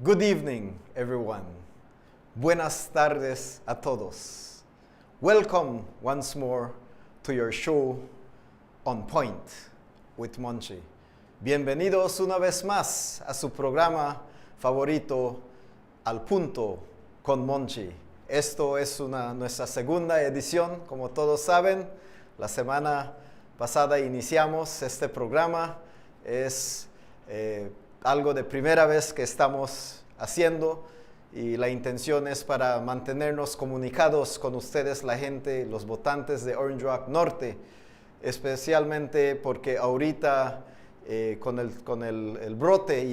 Good evening, everyone. Buenas tardes a todos. Welcome once more to your show On Point with Monchi. Bienvenidos una vez más a su programa favorito Al Punto con Monchi. Esto es nuestra segunda edición, como todos saben. La semana pasada iniciamos este programa. Es algo de primera vez que estamos haciendo y la intención es para mantenernos comunicados con ustedes, la gente, los votantes de Orange Rock Norte, especialmente porque ahorita con el brote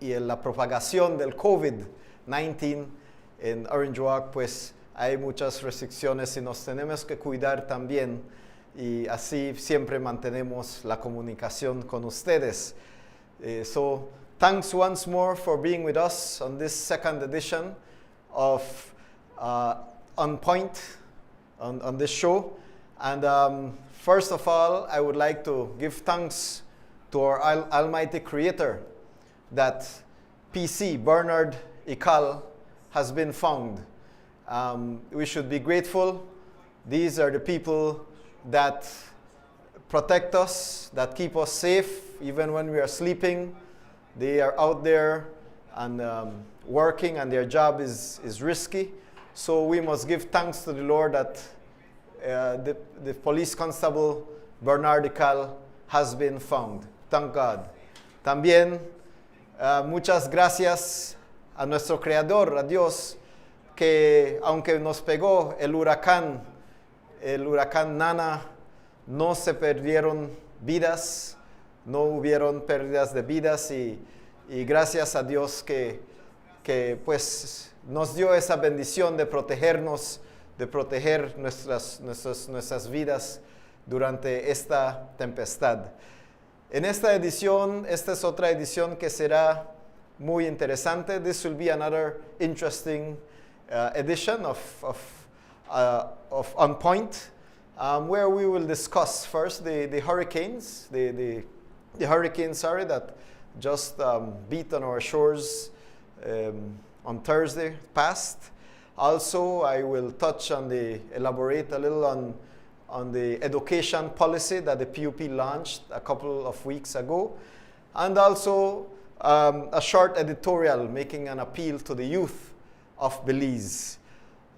y la propagación del COVID-19 en Orange Rock, pues hay muchas restricciones y nos tenemos que cuidar también, y así siempre mantenemos la comunicación con ustedes. So thanks once more for being with us on this second edition of On Point, on this show. And first of all, I would like to give thanks to our Almighty Creator that PC, Bernard Ikal, has been found. We should be grateful. These are the people that protect us, that keep us safe even when we are sleeping. They are out there and working, and their job is risky. So we must give thanks to the Lord that the police constable Bernard Ikal has been found. Thank God. También muchas gracias a nuestro Creador, a Dios, que aunque nos pegó el huracán Nana, no se perdieron vidas, no hubieron pérdidas de vidas, y gracias a Dios que pues nos dio esa bendición de protegernos, de proteger nuestras vidas durante esta tempestad. En esta edición, esta es otra edición que será muy interesante. This will be another interesting edition of On Point, where we will discuss first the hurricanes, the hurricanes that just beat on our shores on Thursday past. Also, I will elaborate a little on the education policy that the PUP launched a couple of weeks ago, and also a short editorial making an appeal to the youth of Belize.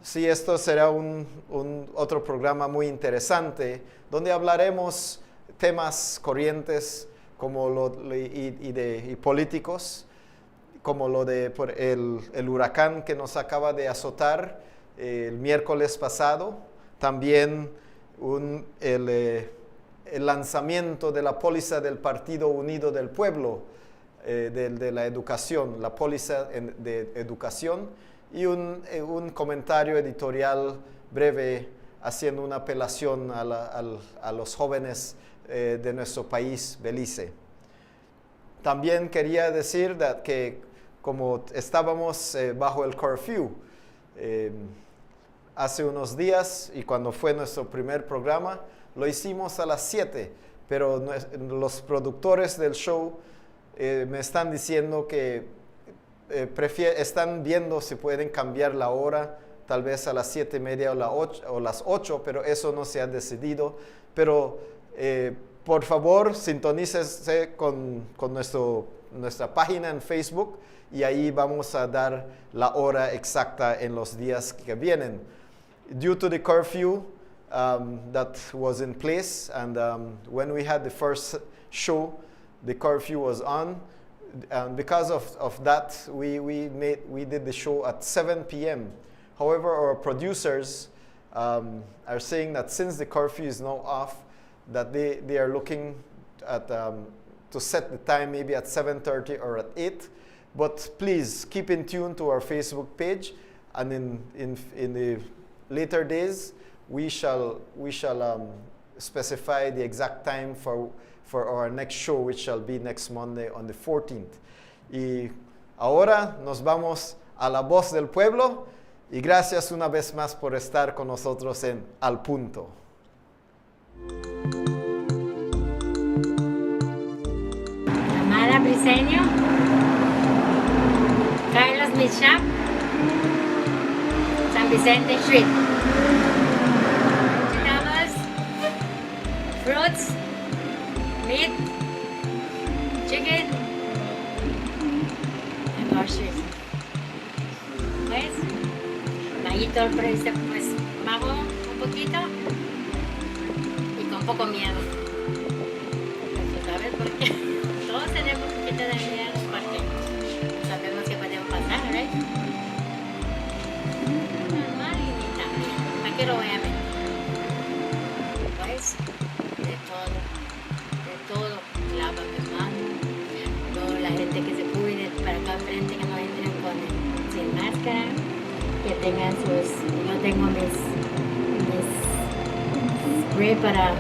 Sí, esto será otro programa muy interesante donde hablaremos temas corrientes y políticos, como lo de el huracán que nos acaba de azotar el miércoles pasado. También el lanzamiento de la póliza del Partido Unido del Pueblo, de la educación, la póliza de educación, y un comentario editorial breve haciendo una apelación a los jóvenes de nuestro país, Belice. También quería decir que como estábamos bajo el curfew hace unos días, y cuando fue nuestro primer programa, lo hicimos a las 7, pero los productores del show me están diciendo que están viendo si pueden cambiar la hora, tal vez a las 7:30 o las 8, pero eso no se ha decidido. Pero por favor, sintonícese con nuestra página en Facebook, y ahí vamos a dar la hora exacta en los días que vienen. Due to the curfew that was in place, and when we had the first show, the curfew was on. And because of that, we did the show at 7 p.m. However, our producers are saying that since the curfew is now off, that they are looking at to set the time maybe at 7:30 or at 8. But please keep in tune to our Facebook page, and in the later days we shall specify the exact time for our next show, which shall be next Monday on the 14th. Y ahora nos vamos a la voz del pueblo, y gracias una vez más por estar con nosotros en Al Punto. Amada Briseño. meat shop, San Vicente Street. Vegetables, fruits, meat, chicken, and groceries. Pues, ahí todo el precio, pues, pago un poquito y con poco miedo. Pues, ¿sabes por qué? Todos tenemos un poquito de miedo porque sabemos que podemos pasar, ¿right? Normal y ni tan bien. ¿Para qué lo voy a mentir? Pues, de todo. Lava mis manos. Luego la gente que se cuide para acá enfrente, que no entren sin máscara, que tengan sus. Yo tengo mis spray para.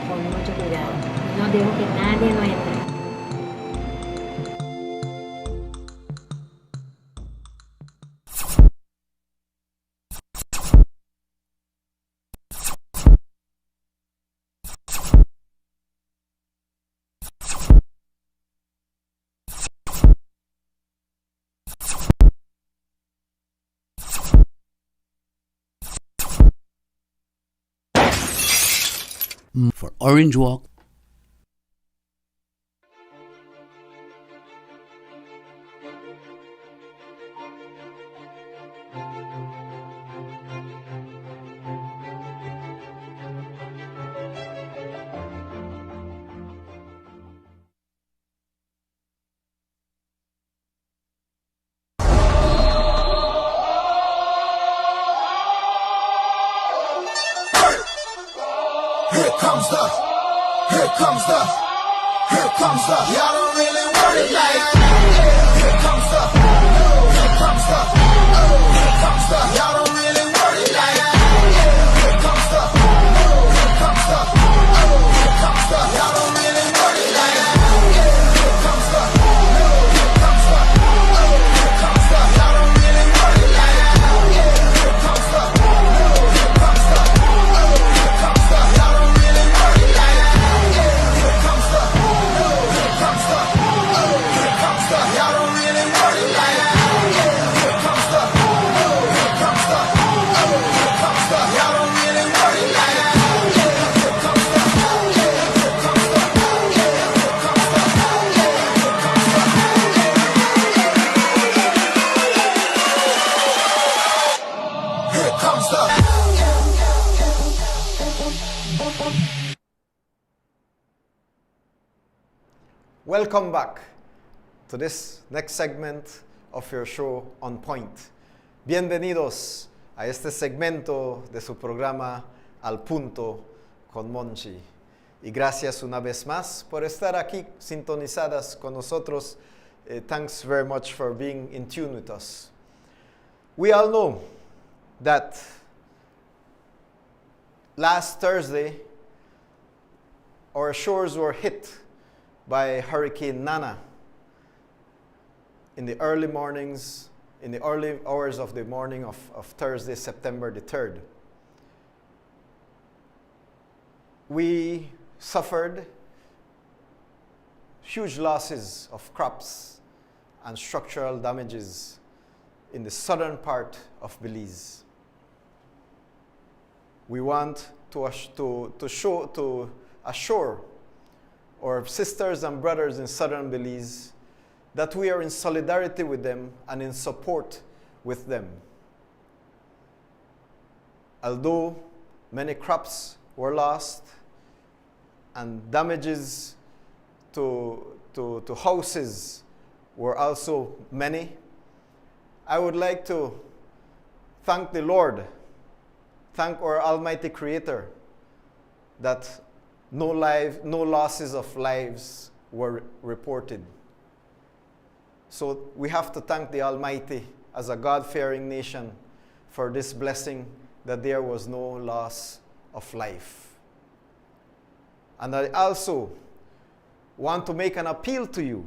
Con mucho cuidado. No dejo que nadie no entre. For Orange Walk. Here comes the, y'all don't really want it like that. Here comes the, y'all don't really want it like that. Here comes the, y'all don't really want it like that. Here comes the, y'all don't really want it like that. Here comes the, y'all don't really want it like that. Here comes the, y'all don't really want it like that. Here comes the, y'all don't really want it like that. Here comes the, here comes the. Welcome back to this next segment of your show On Point. Bienvenidos a este segmento de su programa Al Punto con Monchi. Y gracias una vez más por estar aquí sintonizadas con nosotros. Thanks very much for being in tune with us. We all know that last Thursday our shores were hit by Hurricane Nana in the early mornings, in the early hours of the morning of Thursday, September the 3rd. We suffered huge losses of crops and structural damages in the southern part of Belize. We want to assure our sisters and brothers in southern Belize that we are in solidarity with them and in support with them. Although many crops were lost and damages to houses were also many, I would like to thank the Lord, thank our Almighty Creator, that no losses of lives were reported. So we have to thank the Almighty as a God-fearing nation for this blessing that there was no loss of life. And I also want to make an appeal to you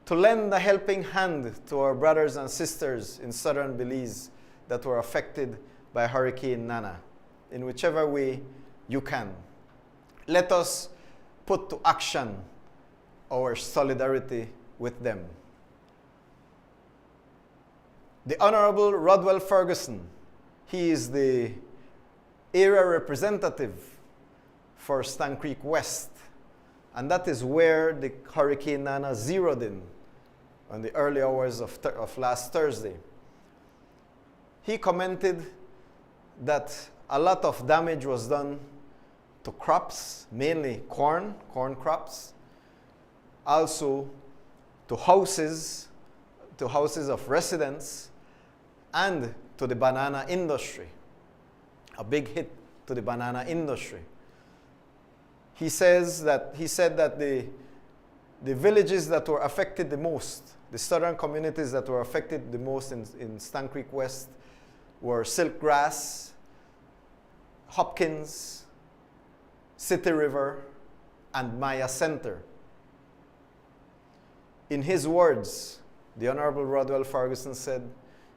to lend a helping hand to our brothers and sisters in southern Belize that were affected by Hurricane Nana, in whichever way you can. Let us put to action our solidarity with them. The Honorable Rodwell Ferguson, he is the area representative for Stann Creek West, and that is where the Hurricane Nana zeroed in on the early hours of last Thursday. He commented that a lot of damage was done to crops, mainly corn crops, also to houses of residents, and to the banana industry. A big hit to the banana industry. He said that the villages that were affected the most, the southern communities that were affected the most in Stann Creek West were Silkgrass, Hopkins, City River, and Maya Center. In his words, the Honorable Rodwell Ferguson said,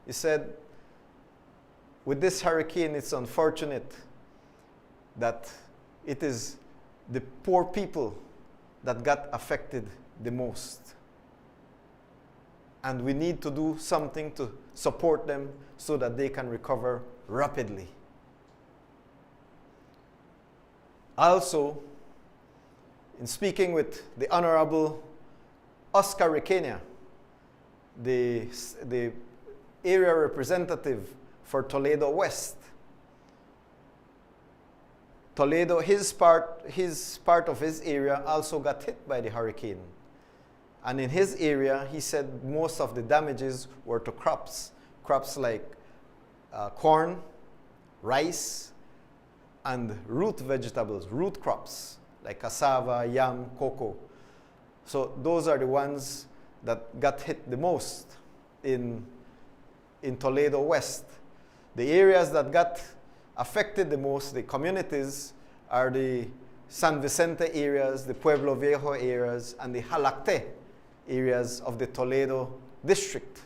he said, with this hurricane, it's unfortunate that it is the poor people that got affected the most. And we need to do something to support them so that they can recover rapidly. Also, in speaking with the Honorable Oscar Requena, the area representative for Toledo West, Toledo, his part of his area also got hit by the hurricane. And in his area, he said most of the damages were to crops like corn, rice, and root vegetables, root crops like cassava, yam, cocoa. So those are the ones that got hit the most in Toledo West. The areas that got affected the most, the communities, are the San Vicente areas, the Pueblo Viejo areas, and the Jalacte areas of the Toledo district.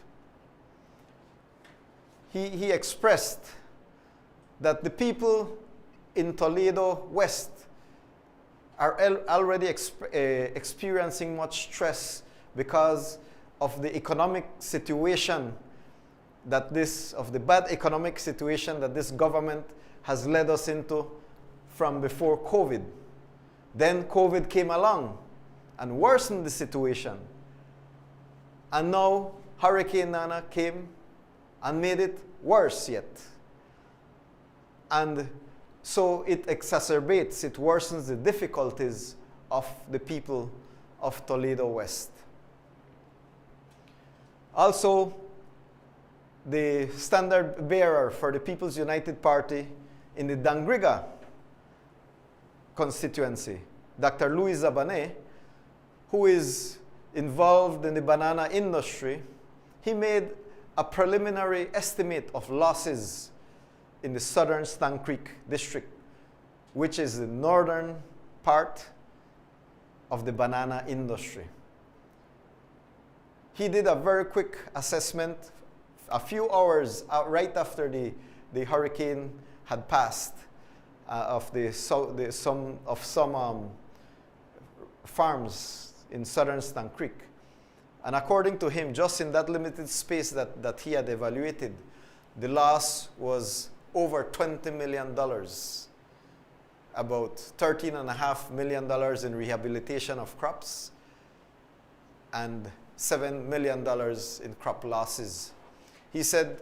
He expressed that the people in Toledo West are already experiencing much stress because of the economic situation of the bad economic situation that this government has led us into from before COVID. Then COVID came along and worsened the situation. And now Hurricane Nana came and made it worse yet. And so it exacerbates, it worsens the difficulties of the people of Toledo West. Also, the standard bearer for the People's United Party in the Dangriga constituency, Dr. Louis Zabané, who is involved in the banana industry, he made a preliminary estimate of losses in the southern Stann Creek district, which is the northern part of the banana industry. He did a very quick assessment a few hours right after the hurricane had passed of some farms in southern Stann Creek. And according to him, just in that limited space that he had evaluated, the loss was over $20 million, about $13.5 million in rehabilitation of crops, and $7 million in crop losses. He said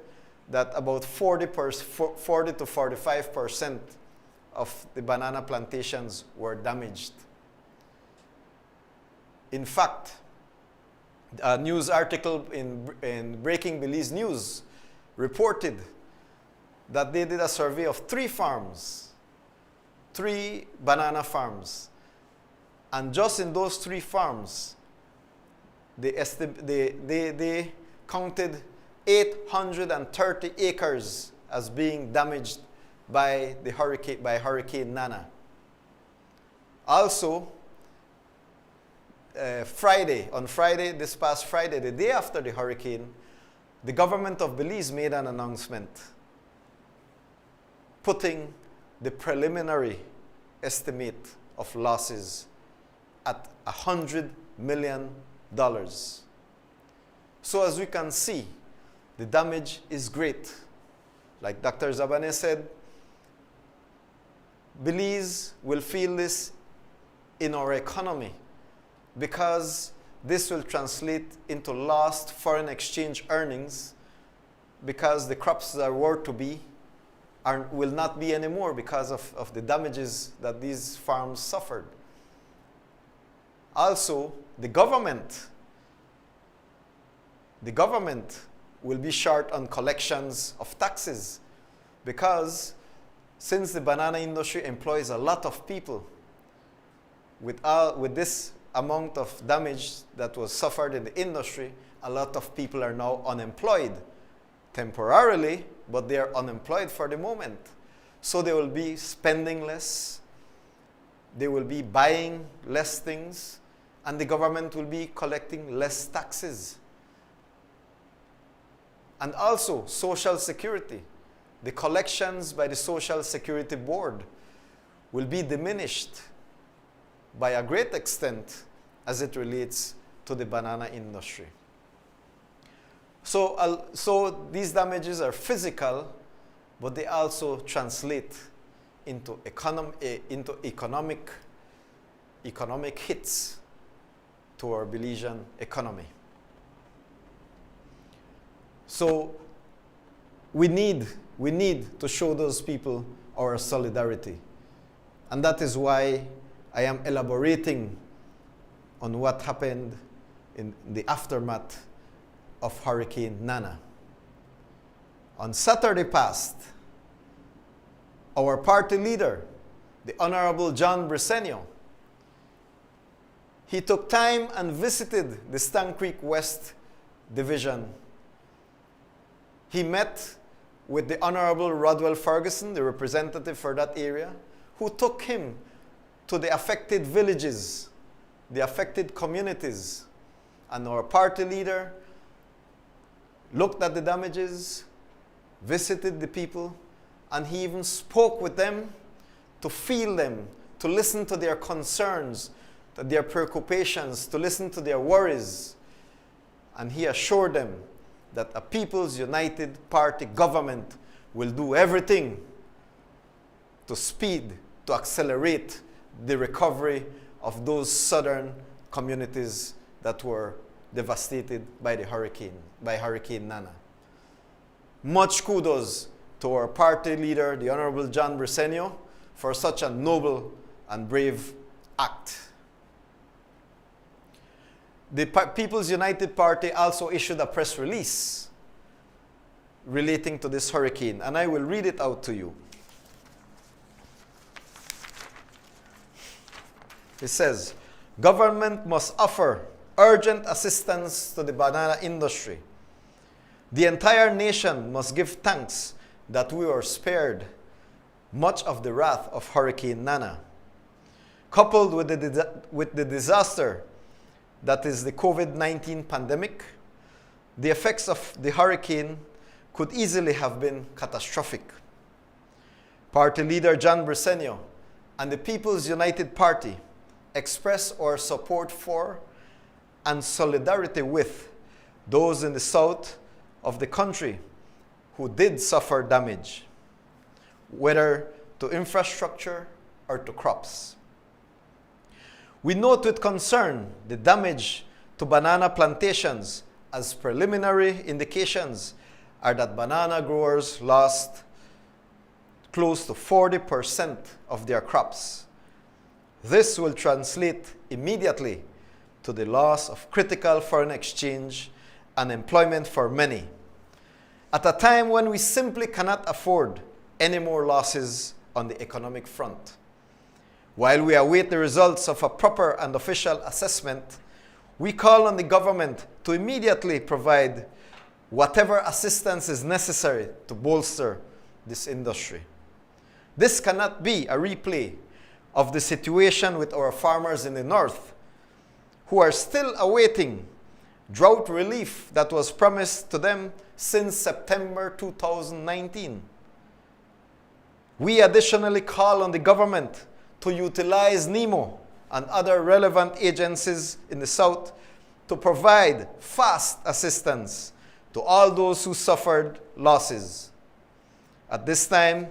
that about 40 to 45% of the banana plantations were damaged. In fact, a news article in Breaking Belize News reported that they did a survey of 3 banana farms. And just in those 3 farms, they counted 830 acres as being damaged by Hurricane Nana. Also, this past Friday, the day after the hurricane, the government of Belize made an announcement putting the preliminary estimate of losses at $100 million. So as we can see, the damage is great. Like Dr. Zabane said, Belize will feel this in our economy because this will translate into lost foreign exchange earnings because the crops that were to be will not be anymore because of the damages that these farms suffered. Also, the government will be short on collections of taxes because since the banana industry employs a lot of people, with this amount of damage that was suffered in the industry, a lot of people are now unemployed temporarily, but they are unemployed for the moment. So they will be spending less, they will be buying less things, and the government will be collecting less taxes. And also, Social Security. The collections by the Social Security Board will be diminished by a great extent as it relates to the banana industry. So these damages are physical, but they also translate into economic hits to our Belizean economy. So we need to show those people our solidarity. And that is why I am elaborating on what happened in the aftermath of Hurricane Nana. On Saturday past, our party leader, the Honorable John Briceño, he took time and visited the Stann Creek West Division. He met with the Honorable Rodwell Ferguson, the representative for that area, who took him to the affected villages, the affected communities. And our party leader looked at the damages, visited the people, and he even spoke with them to feel them, to listen to their concerns, to their preoccupations, to listen to their worries. And he assured them that a People's United Party government will do everything to accelerate the recovery of those southern communities that were devastated by Hurricane Nana. Much kudos to our party leader, the Honorable John Briceño, for such a noble and brave act. The People's United Party also issued a press release relating to this hurricane, and I will read it out to you. It says, government must offer urgent assistance to the banana industry. The entire nation must give thanks that we were spared much of the wrath of Hurricane Nana. Coupled with the disaster that is the COVID-19 pandemic, the effects of the hurricane could easily have been catastrophic. Party leader John Briceño and the People's United Party express our support for and solidarity with those in the south of the country who did suffer damage, whether to infrastructure or to crops. We note with concern the damage to banana plantations, as preliminary indications are that banana growers lost close to 40% of their crops. This will translate immediately to the loss of critical foreign exchange and employment for many, at a time when we simply cannot afford any more losses on the economic front. While we await the results of a proper and official assessment, we call on the government to immediately provide whatever assistance is necessary to bolster this industry. This cannot be a replay of the situation with our farmers in the north, who are still awaiting drought relief that was promised to them since September 2019. We additionally call on the government to utilize NEMO and other relevant agencies in the south to provide fast assistance to all those who suffered losses. At this time,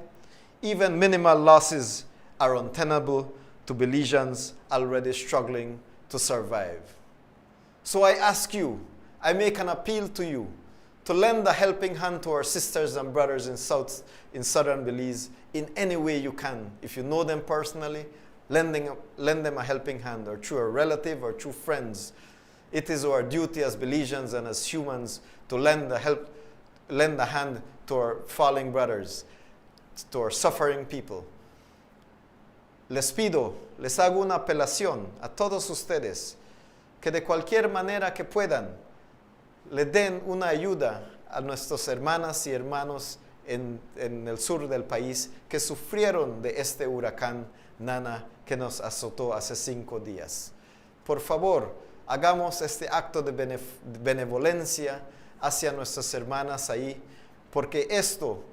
even minimal losses are untenable to Belizeans already struggling to survive. So I ask you, I make an appeal to you to lend a helping hand to our sisters and brothers in southern Belize in any way you can. If you know them personally, lend them a helping hand, or through a relative or through friends. It is our duty as Belizeans and as humans to lend a hand to our falling brothers, to our suffering people. Les pido, les hago una apelación a todos ustedes que de cualquier manera que puedan le den una ayuda a nuestras hermanas y hermanos en el sur del país que sufrieron de este huracán Nana que nos azotó hace 5 días. Por favor, hagamos este acto de benevolencia hacia nuestras hermanas ahí, porque esto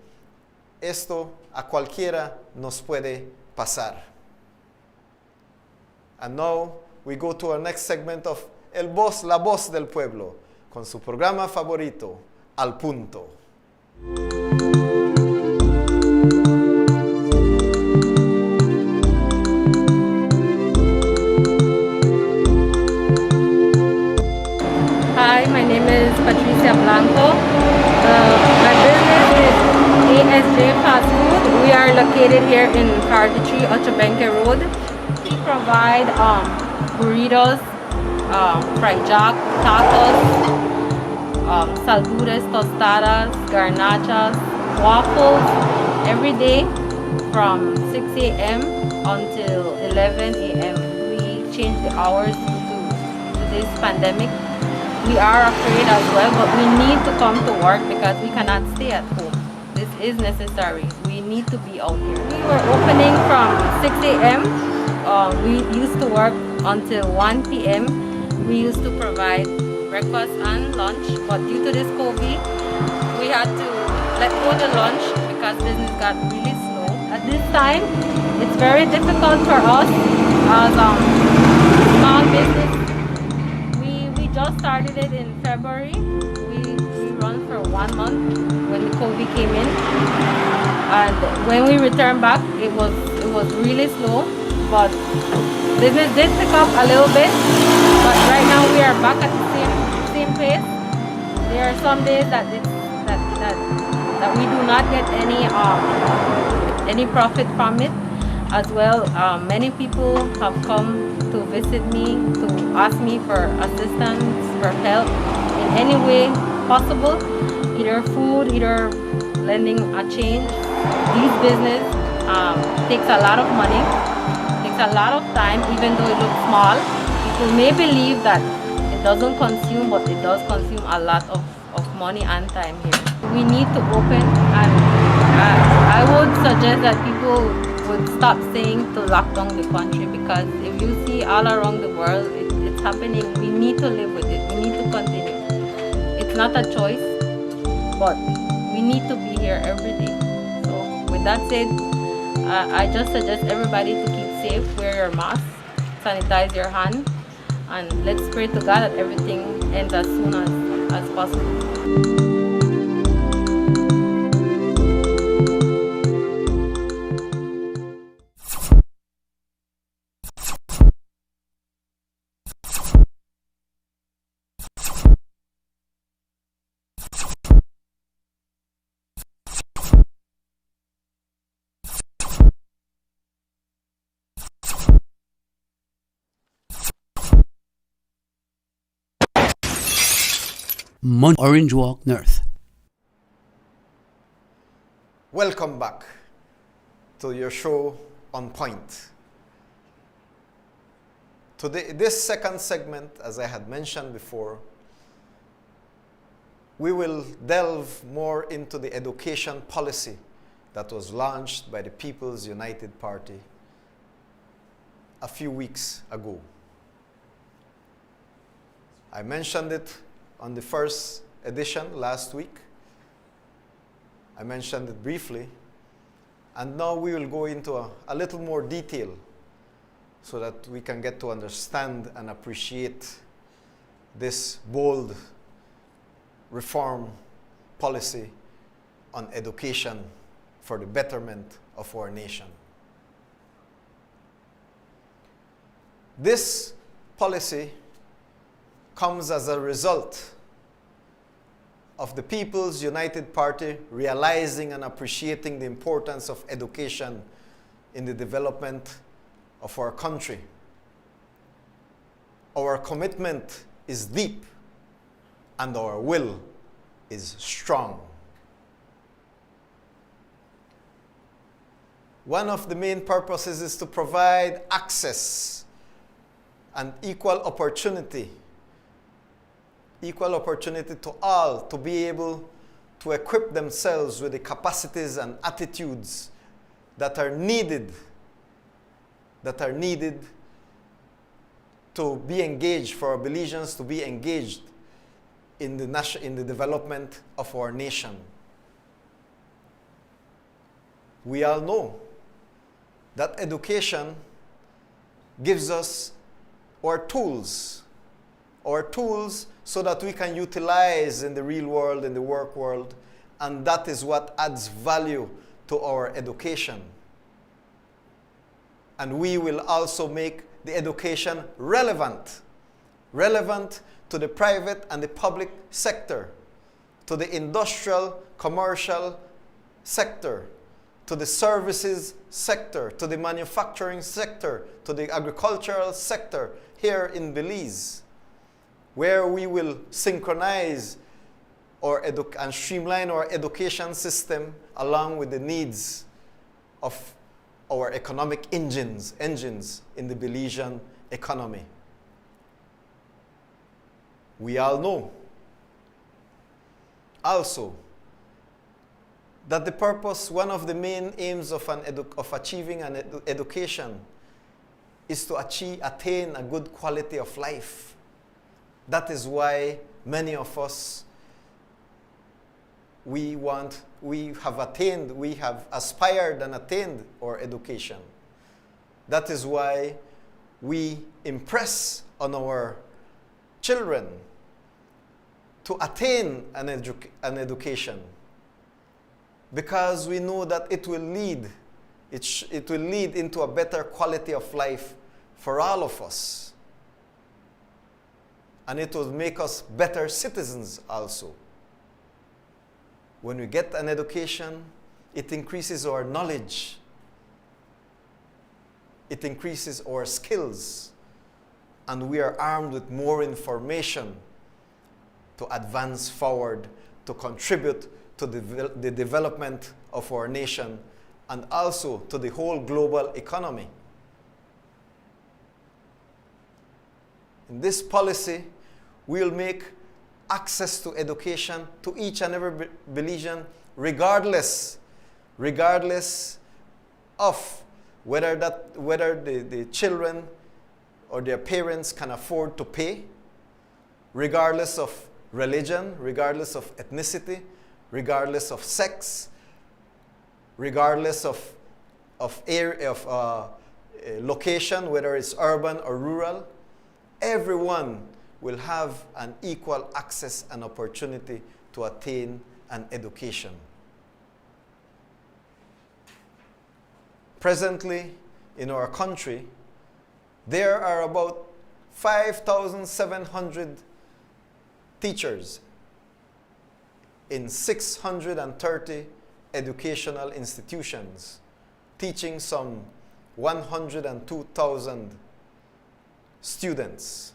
a cualquiera nos puede pasar. And now we go to our next segment of La Voz del Pueblo, con su programa favorito, Al Punto. Hi, my name is Patricia Blanco. My business is ASJ Fast Food. We are located here in 43 Ochobenque Road. We provide burritos, fried jack, tacos, salduras, tostadas, garnachas, waffles every day from 6 a.m. until 11 a.m. We change the hours due to this pandemic. We are afraid as well, but we need to come to work because we cannot stay at home. This is necessary. We need to be out here. We were opening from 6 a.m. We used to work until 1 p.m. We used to provide breakfast and lunch, but due to this COVID, we had to let go the lunch because business got really slow. At this time, it's very difficult for us as small business. We just started it in February. We run for 1 month when the COVID came in, and when we returned back, it was really slow. But business did pick up a little bit. But right now we are back at the same pace. There are some days that we do not get any profit from it. As well, many people have come to visit me to ask me for assistance, for help in any way possible, either food, either lending a change. This business takes a lot of money, takes a lot of time, even though it looks small. People may believe that it doesn't consume, but it does consume a lot of money and time here. We need to open, and I would suggest that people would stop saying to lock down the country, because if you see all around the world, it's happening. We need to live with it. We need to continue. It's not a choice, but we need to be here every day. So with that said, I just suggest everybody to keep safe, wear your mask, sanitize your hand, and let's pray to God that everything ends as soon as possible. Orange Walk North. Welcome back to your show On Point. Today, this second segment, as I had mentioned before, we will delve more into the education policy that was launched by the People's United Party a few weeks ago. I mentioned it on the first edition last week. I mentioned it briefly, and now we will go into a little more detail so that we can get to understand and appreciate this bold reform policy on education for the betterment of our nation. This policy comes as a result of the People's United Party realizing and appreciating the importance of education in the development of our country. Our commitment is deep and our will is strong. One of the main purposes is to provide access and equal opportunity to all to be able to equip themselves with the capacities and attitudes that are needed to be engaged, for our Belizeans to be engaged in the development of our nation. We all know that education gives us our tools so that we can utilize in the real world, in the work world, and that is what adds value to our education. And we will also make the education relevant to the private and the public sector, to the industrial, commercial sector, to the services sector, to the manufacturing sector, to the agricultural sector here in Belize, where we will synchronize and streamline our education system along with the needs of our economic engines in the Belizean economy. We all know also that the purpose, one of the main aims of achieving an education is to attain a good quality of life. That is why many of us, we have aspired and attained our education. That is why we impress on our children to attain an education, because we know that it will lead into a better quality of life for all of us, and it will make us better citizens also. When we get an education, it increases our knowledge, it increases our skills, and we are armed with more information to advance forward, to contribute to the development of our nation and also to the whole global economy. In this policy, we'll make access to education to each and every Belizean, regardless of whether the children or their parents can afford to pay, regardless of religion, regardless of ethnicity, regardless of sex, regardless of location, whether it's urban or rural. Everyone will have an equal access and opportunity to attain an education. Presently, in our country, there are about 5,700 teachers in 630 educational institutions, teaching some 102,000 students.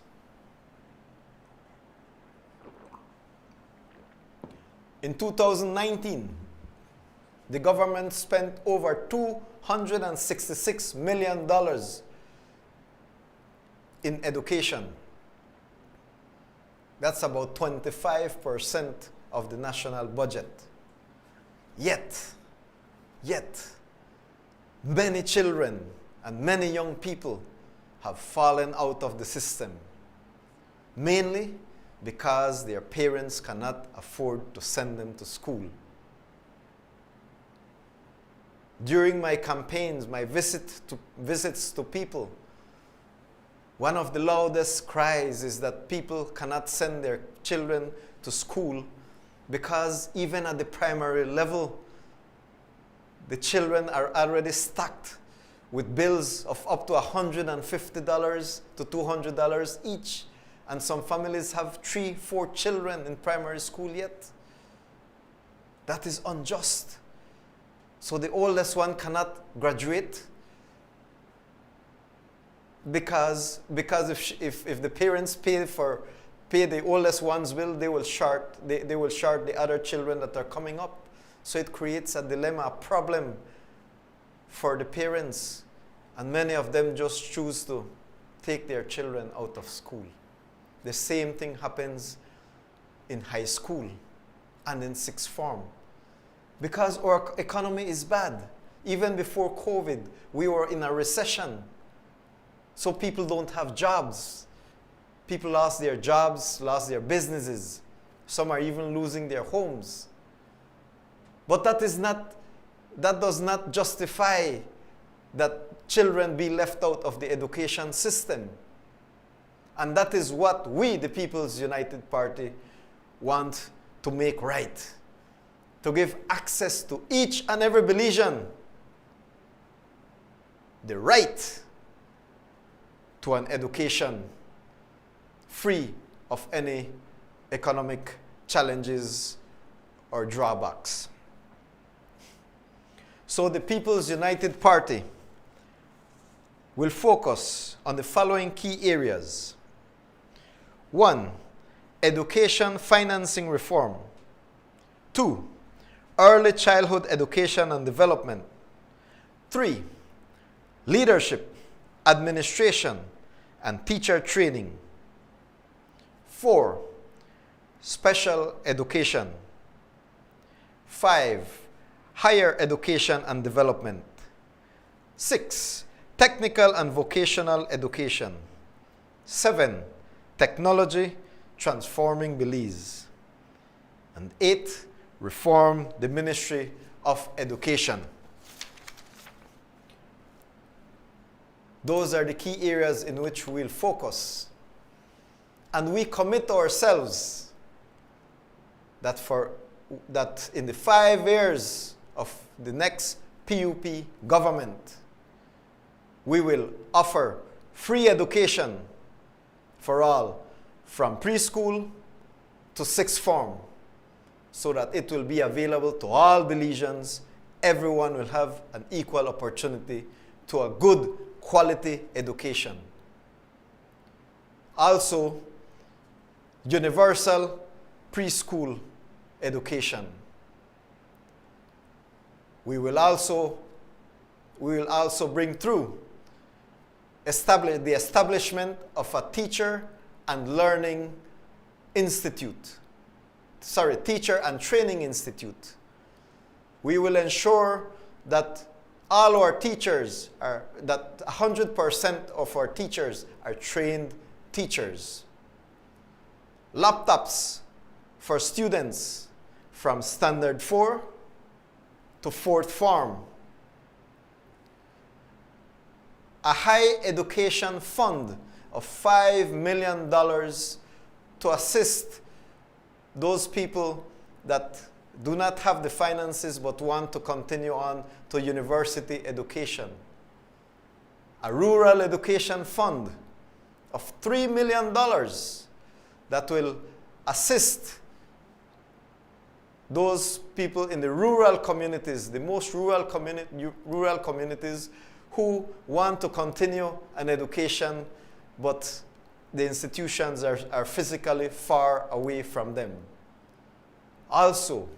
In 2019, the government spent over $266 million in education. That's about 25% of the national budget. Yet, many children and many young people have fallen out of the system, mainly because their parents cannot afford to send them to school. During my campaigns, my visits to people, One of the loudest cries is that people cannot send their children to school because even at the primary level, the children are already stacked with bills of up to $150 to $200 each. And some families have 3-4 children in primary school yet. That is unjust. So the oldest one cannot graduate because if the parents pay the oldest one's bill, they will short the other children that are coming up. So it creates a dilemma, a problem for the parents, and many of them just choose to take their children out of school. The same thing happens in high school and in sixth form. Because our economy is bad. Even before COVID, we were in a recession. So people don't have jobs. People lost their jobs, lost their businesses. Some are even losing their homes. But that does not justify that children be left out of the education system. And that is what we, the People's United Party, want to make right. To give access to each and every Belizean the right to an education free of any economic challenges or drawbacks. So the People's United Party will focus on the following key areas. 1. Education financing reform. 2. Early childhood education and development. 3. Leadership, administration, and teacher training. 4. Special education. 5. Higher education and development. 6. Technical and vocational education. 7. Technology transforming Belize. And 8. Reform the Ministry of Education. Those are the key areas in which we'll focus. And we commit ourselves that in the 5 years of the next PUP government, we will offer free education for all from preschool to sixth form, so that it will be available to all Belizeans. Everyone will have an equal opportunity to a good quality education. Also, universal preschool education. We will also bring through the establishment of a teacher and training institute. We will ensure that all our teachers that 100% of our teachers are trained teachers. Laptops for students from standard 4 to 4th form. A high education fund of $5 million to assist those people that do not have the finances but want to continue on to university education. A rural education fund of $3 million that will assist those people in the rural communities, the most rural communities who want to continue an education, but the institutions are physically far away from them. Also,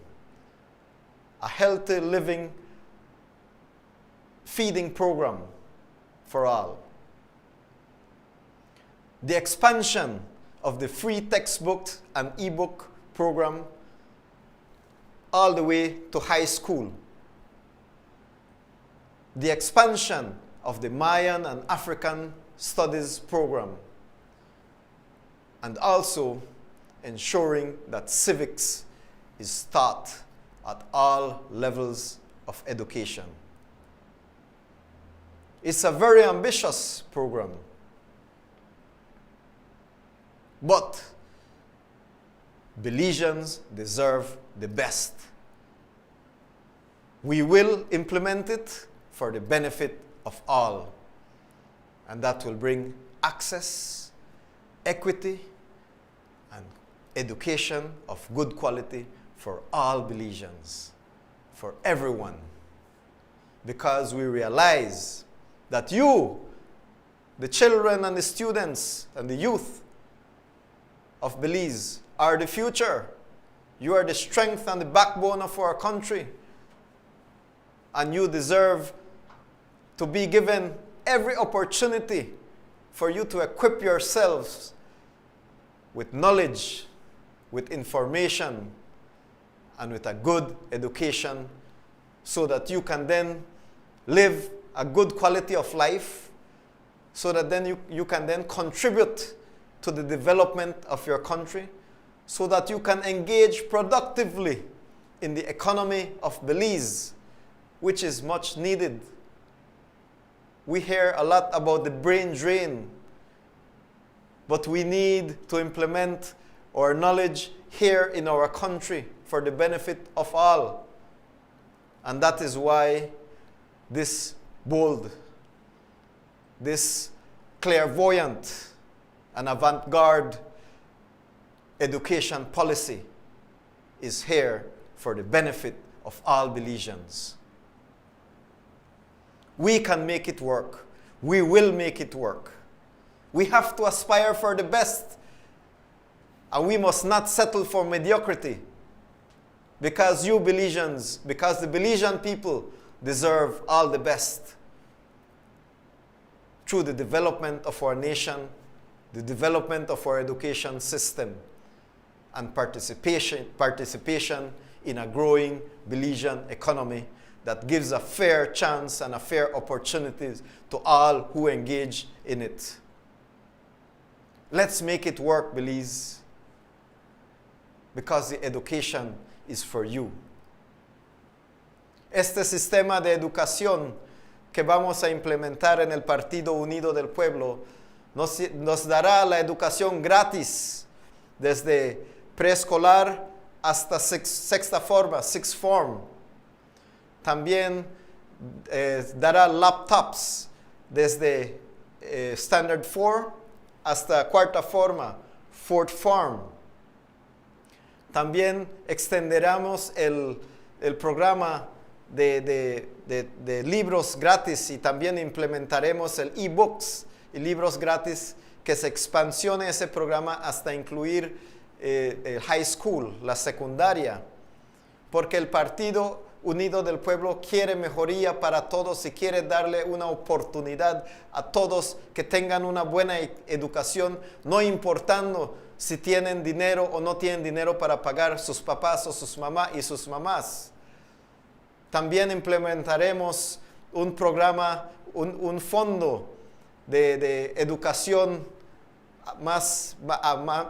a healthy living feeding program for all. The expansion of the free textbook and ebook program all the way to high school. The expansion of the Mayan and African Studies program. And also ensuring that civics is taught at all levels of education. It's a very ambitious program. But Belizeans deserve the best. We will implement it for the benefit of all. And that will bring access, equity, and education of good quality for all Belizeans, for everyone. Because we realize that you, the children and the students and the youth of Belize, are the future. You are the strength and the backbone of our country. And you deserve to be given every opportunity for you to equip yourselves with knowledge, with information, and with a good education, so that you can then live a good quality of life, so that then you can then contribute to the development of your country, so that you can engage productively in the economy of Belize, which is much needed. We hear a lot about the brain drain, but we need to implement our knowledge here in our country for the benefit of all. And that is why this bold, this clairvoyant and avant-garde education policy is here for the benefit of all Belizeans. We can make it work. We will make it work. We have to aspire for the best. And we must not settle for mediocrity. Because you Belizeans, because the Belizean people deserve all the best. Through the development of our nation, the development of our education system, and participation in a growing Belizean economy that gives a fair chance and a fair opportunities to all who engage in it. Let's make it work, Belize, because the education is for you. Este sistema de educación que vamos a implementar en el Partido Unido del Pueblo nos dará la educación gratis desde preescolar hasta sixth form. También dará laptops desde Standard 4 hasta cuarta forma, fourth form. También extenderemos el programa de libros gratis y también implementaremos el e-books y libros gratis, que se expansione ese programa hasta incluir el high school, la secundaria, porque el Partido Unido del Pueblo quiere mejoría para todos y quiere darle una oportunidad a todos que tengan una buena educación, no importando si tienen dinero o no tienen dinero para pagar sus papás o sus mamás y sus mamás. También implementaremos un programa, un fondo de educación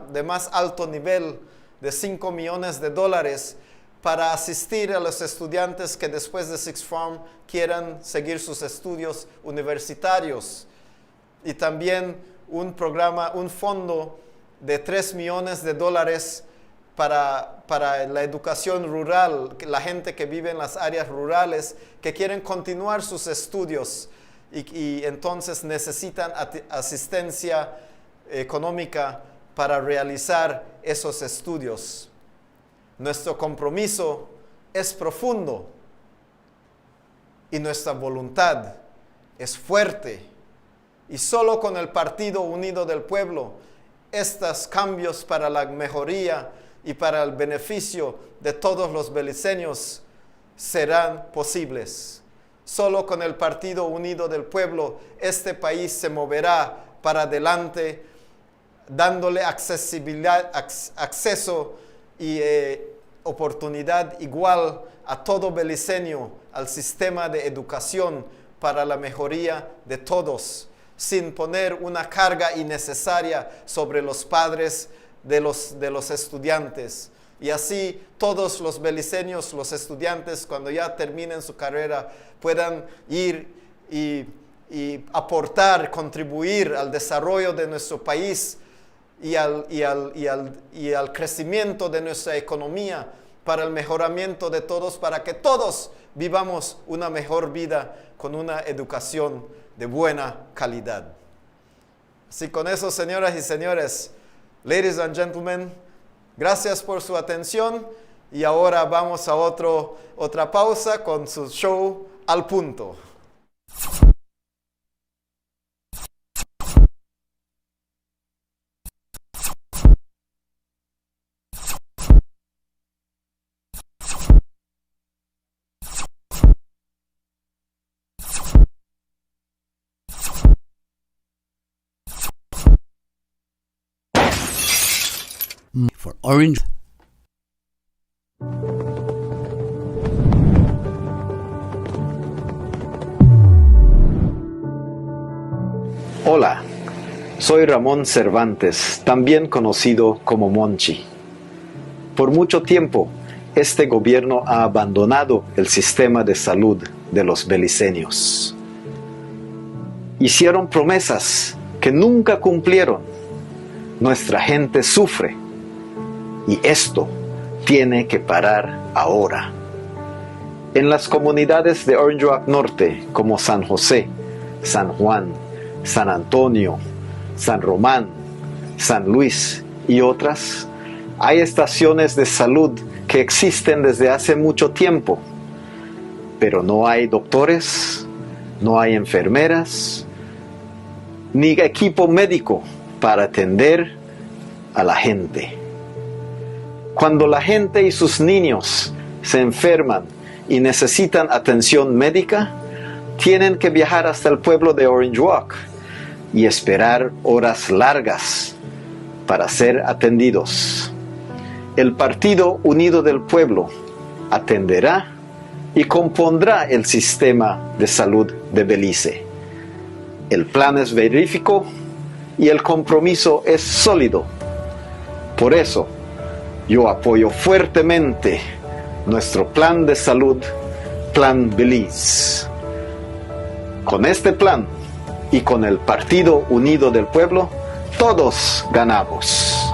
de más alto nivel de $5 millones para asistir a los estudiantes que después de Sixth Form quieran seguir sus estudios universitarios. Y también un fondo de $3 millones para la educación rural, la gente que vive en las áreas rurales, que quieren continuar sus estudios y entonces necesitan asistencia económica para realizar esos estudios. Nuestro compromiso es profundo y nuestra voluntad es fuerte. Y solo con el Partido Unido del Pueblo, estos cambios para la mejoría y para el beneficio de todos los beliceños serán posibles. Solo con el Partido Unido del Pueblo, este país se moverá para adelante, dándole accesibilidad, acceso y oportunidad igual a todo beliceño al sistema de educación para la mejoría de todos, sin poner una carga innecesaria sobre los padres de los estudiantes. Y así todos los beliceños, los estudiantes, cuando ya terminen su carrera, puedan ir y aportar, contribuir al desarrollo de nuestro país y al crecimiento de nuestra economía, para el mejoramiento de todos, para que todos vivamos una mejor vida con una educación de buena calidad. Así con eso, señoras y señores, ladies and gentlemen, gracias por su atención y ahora vamos a otra pausa con su show Al Punto. For Orange. Hola, soy Ramón Cervantes, también conocido como Monchi. Por mucho tiempo, este gobierno ha abandonado el sistema de salud de los beliceños. Hicieron promesas que nunca cumplieron. Nuestra gente sufre y esto tiene que parar ahora. En las comunidades de Orange Walk Norte como San José, San Juan, San Antonio, San Román, San Luis y otras, hay estaciones de salud que existen desde hace mucho tiempo, pero no hay doctores, no hay enfermeras, ni equipo médico para atender a la gente. Cuando la gente y sus niños se enferman y necesitan atención médica, tienen que viajar hasta el pueblo de Orange Walk y esperar horas largas para ser atendidos. El Partido Unido del Pueblo atenderá y compondrá el sistema de salud de Belice. El plan es verídico y el compromiso es sólido. Por eso, yo apoyo fuertemente nuestro plan de salud, Plan Belice. Con este plan y con el Partido Unido del Pueblo, todos ganamos.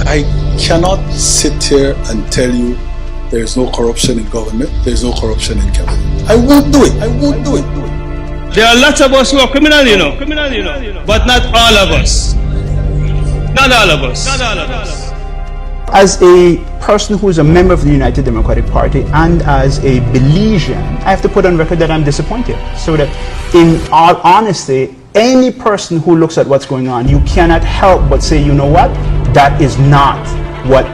I cannot sit here and tell you there is no corruption in government, there is no corruption in cabinet. I won't do it. I won't do it. There are lots of us who are criminal, you know, but not all of us. Not all of us. Not all of us. As a person who is a member of the United Democratic Party and as a Belizean, I have to put on record that I'm disappointed. So that in all honesty, any person who looks at what's going on, you cannot help but say, you know what, that is not what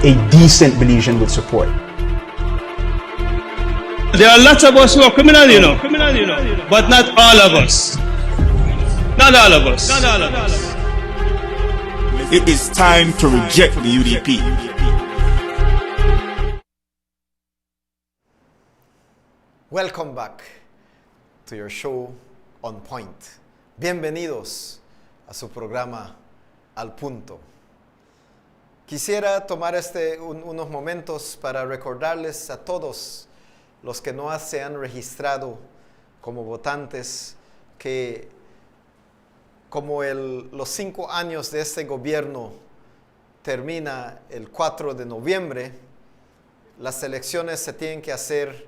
a decent Belizean would support. There are lots of us who are criminal, you know, but not all of us. Not all of us. Not all of us. It is time to reject the UDP. Welcome back to your show On Point. Bienvenidos a su programa Al Punto. Quisiera tomar unos momentos para recordarles a todos los que no se han registrado como votantes que como los 5 años de este gobierno termina el 4 de noviembre, las elecciones se tienen que hacer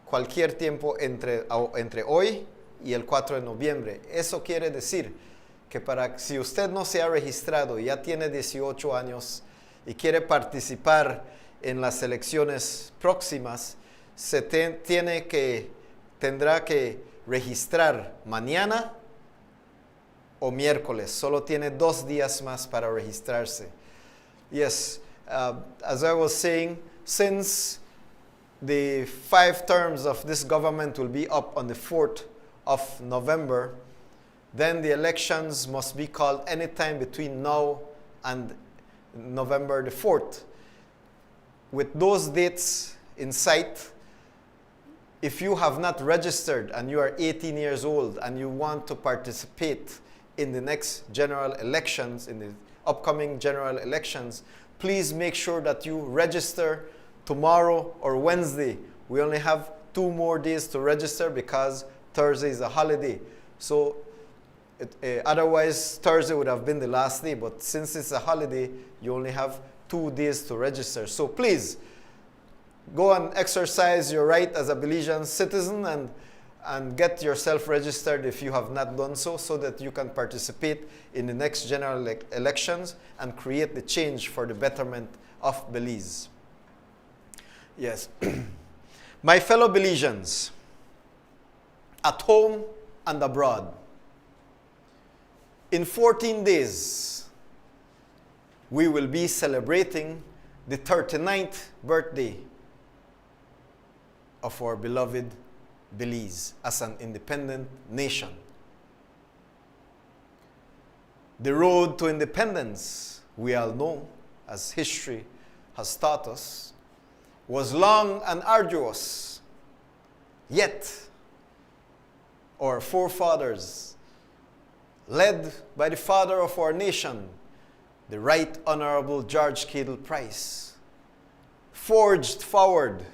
cualquier tiempo entre hoy y el 4 de noviembre. Eso quiere decir que si usted no se ha registrado y ya tiene 18 años y quiere participar en las elecciones próximas, tendrá que registrar mañana o miércoles. Solo tiene 2 días más para registrarse. Yes, as I was saying, since the 5 terms of this government will be up on the 4th of November, then the elections must be called anytime between now and November the 4th. With those dates in sight, if you have not registered and you are 18 years old and you want to participate in the next general elections, in the upcoming general elections, please make sure that you register tomorrow or Wednesday. We only have 2 more days to register because Thursday is a holiday. So otherwise Thursday would have been the last day, but since it's a holiday, you only have 2 days to register. So please go and exercise your right as a Belizean citizen and get yourself registered if you have not done so, so that you can participate in the next general elections and create the change for the betterment of Belize. Yes. My fellow Belizeans, at home and abroad, in 14 days, we will be celebrating the 39th birthday of our beloved Belize as an independent nation. The road to independence, we all know, as history has taught us, was long and arduous. Yet, our forefathers, led by the father of our nation, the Right Honorable George Cadle Price, forged forward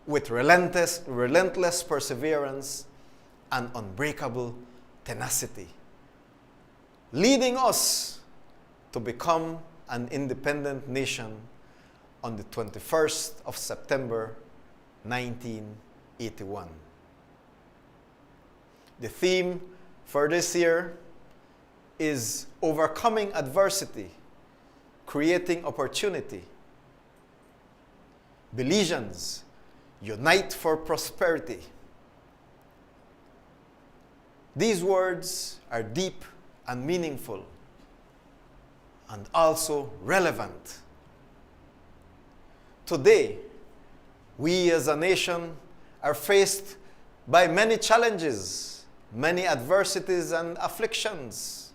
with relentless perseverance and unbreakable tenacity, leading us to become an independent nation on the 21st of September, 1981. The theme for this year is overcoming adversity, creating opportunity. Belizeans, unite for prosperity. These words are deep and meaningful and also relevant. Today, we as a nation are faced by many challenges, many adversities and afflictions,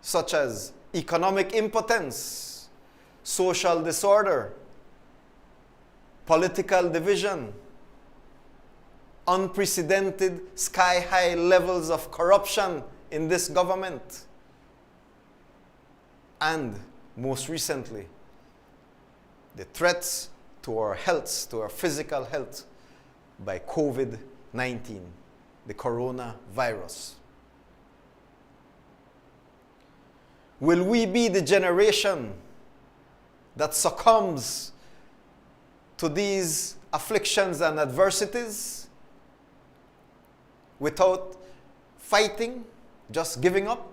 such as economic impotence, social disorder, political division, unprecedented sky-high levels of corruption in this government, and most recently, the threats to our health, to our physical health, by COVID-19, the coronavirus. Will we be the generation that succumbs to these afflictions and adversities without fighting, just giving up?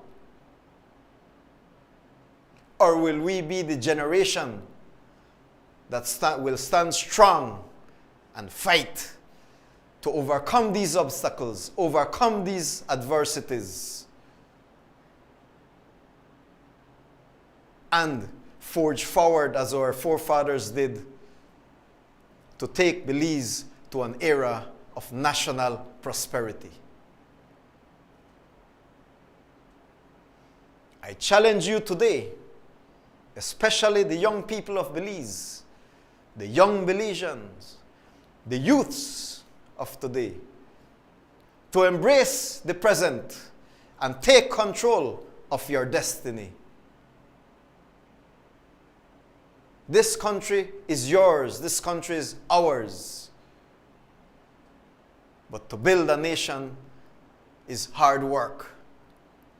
Or will we be the generation that will stand strong and fight to overcome these obstacles, overcome these adversities, and forge forward as our forefathers did to take Belize to an era of national prosperity? I challenge you today, especially the young people of Belize, the young Belizeans, the youths of today, to embrace the present and take control of your destiny. This country is yours. This country is ours. But to build a nation is hard work,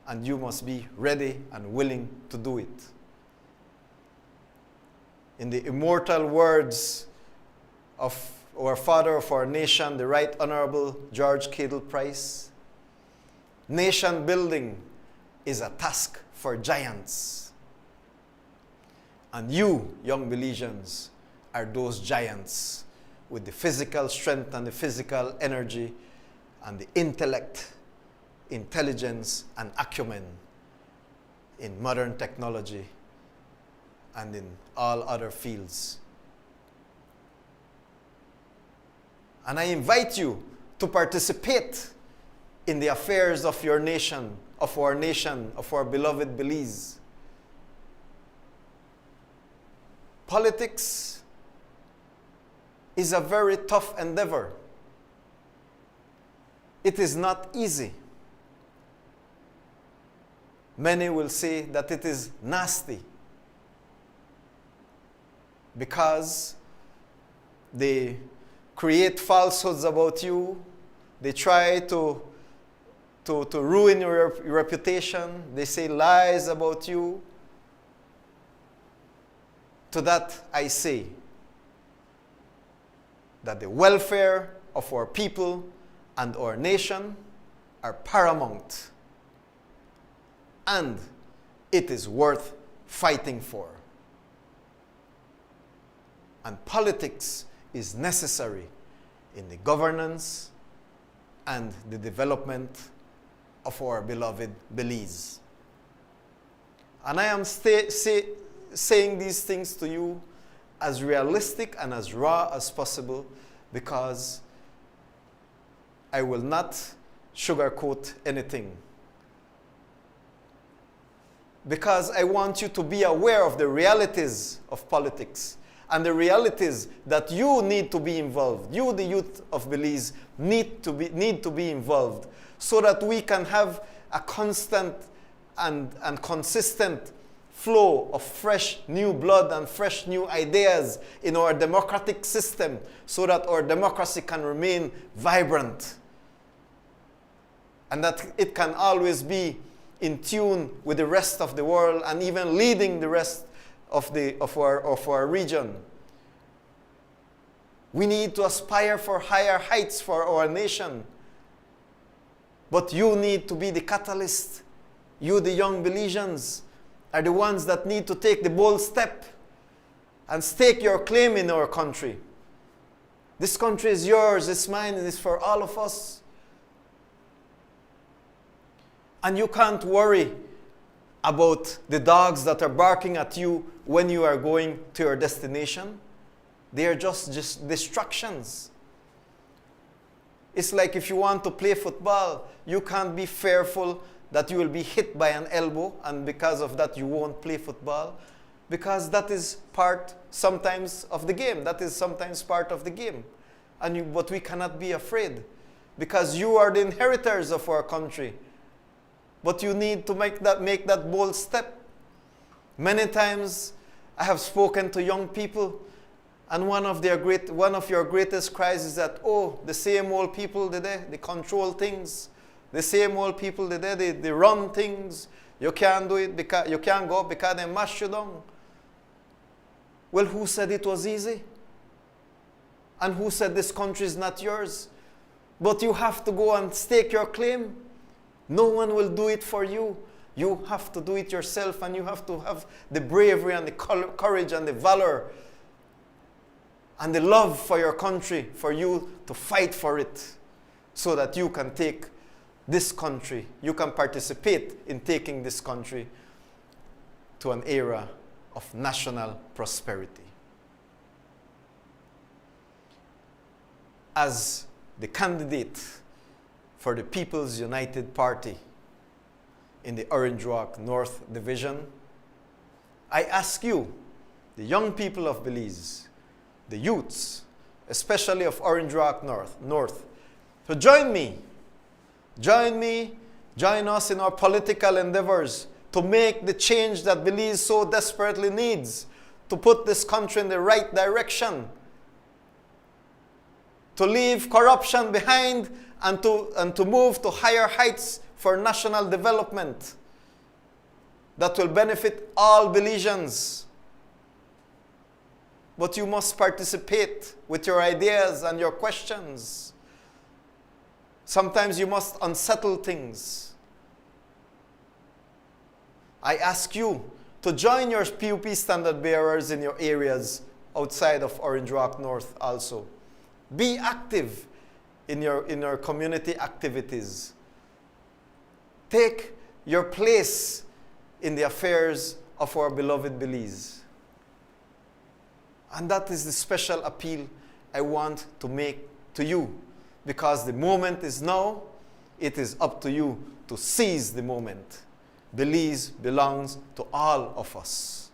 and you must be ready and willing to do it. In the immortal words of our father of our nation, the Right Honorable George Cadle Price, nation building is a task for giants. And you, young Belizeans, are those giants with the physical strength and the physical energy and the intellect, intelligence, and acumen in modern technology and in all other fields. And I invite you to participate in the affairs of your nation, of our beloved Belize. Politics is a very tough endeavor. It is not easy. Many will say that it is nasty because they create falsehoods about you. They try to ruin your reputation. They say lies about you. To that I say that the welfare of our people and our nation are paramount, and it is worth fighting for. And politics is necessary in the governance and the development of our beloved Belize. And I am saying these things to you as realistic and as raw as possible, because I will not sugarcoat anything. Because I want you to be aware of the realities of politics and the realities that you need to be involved. You, the youth of Belize, need to be involved so that we can have a constant and consistent flow of fresh new blood and fresh new ideas in our democratic system, so that our democracy can remain vibrant and that it can always be in tune with the rest of the world and even leading the rest of our region. We need to aspire for higher heights for our nation. But you need to be the catalyst. You, the young Belizeans, are the ones that need to take the bold step and stake your claim in our country. This country is yours, it's mine, and it's for all of us. And you can't worry about the dogs that are barking at you when you are going to your destination. They are just distractions. It's like if you want to play football, you can't be fearful that you will be hit by an elbow, and because of that you won't play football, because that is part sometimes of the game. That is sometimes part of the game. But we cannot be afraid, because you are the inheritors of our country. But you need to make that bold step. Many times I have spoken to young people, and one of your greatest cries is that, oh, the same old people today, they control things. The same old people today, they run things. You can't do it because you can't go because they mash you down. Well, who said it was easy? And who said this country is not yours? But you have to go and stake your claim. No one will do it for you. You have to do it yourself, and you have to have the bravery and the courage and the valor and the love for your country for you to fight for it, so that you can take this country, you can participate in taking this country to an era of national prosperity. As the candidate for the People's United Party in the Orange Rock North Division, I ask you, the young people of Belize, the youths, especially of Orange Rock North, to join me. Join us in our political endeavors to make the change that Belize so desperately needs, to put this country in the right direction, to leave corruption behind, and to move to higher heights for national development that will benefit all Belizeans. But you must participate with your ideas and your questions. Sometimes you must unsettle things. I ask you to join your PUP standard bearers in your areas outside of Orange Rock North also. Be active in your community activities. Take your place in the affairs of our beloved Belize. And that is the special appeal I want to make to you, because the moment is now. It is up to you to seize the moment. Belize belongs to all of us.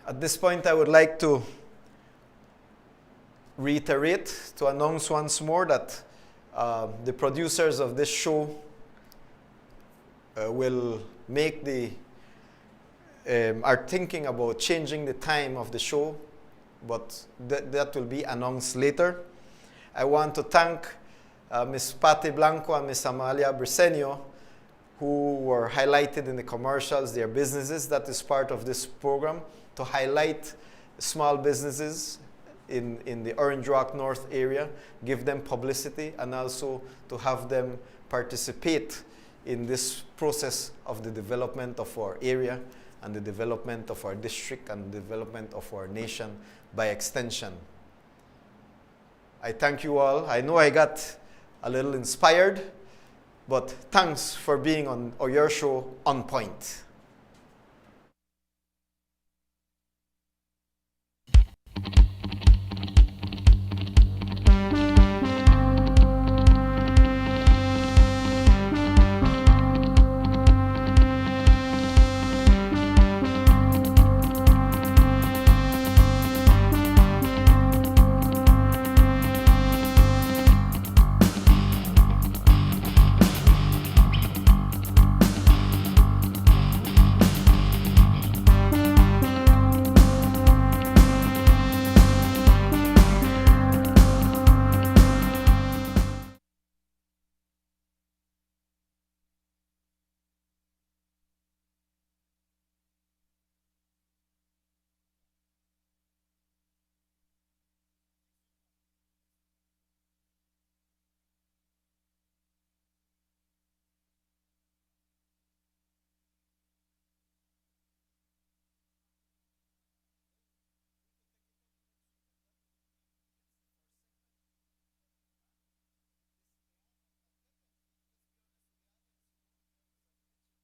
At this point, I would like to reiterate, to announce once more that the producers of this show will make are thinking about changing the time of the show, but that will be announced later. I want to thank Ms. Patti Blanco and Ms. Amalia Briceño, who were highlighted in the commercials, their businesses. That is part of this program, to highlight small businesses in the Orange Rock North area, give them publicity, and also to have them participate in this process of the development of our area and the development of our district and the development of our nation by extension. I thank you all. I know I got a little inspired, but thanks for being on your show On Point.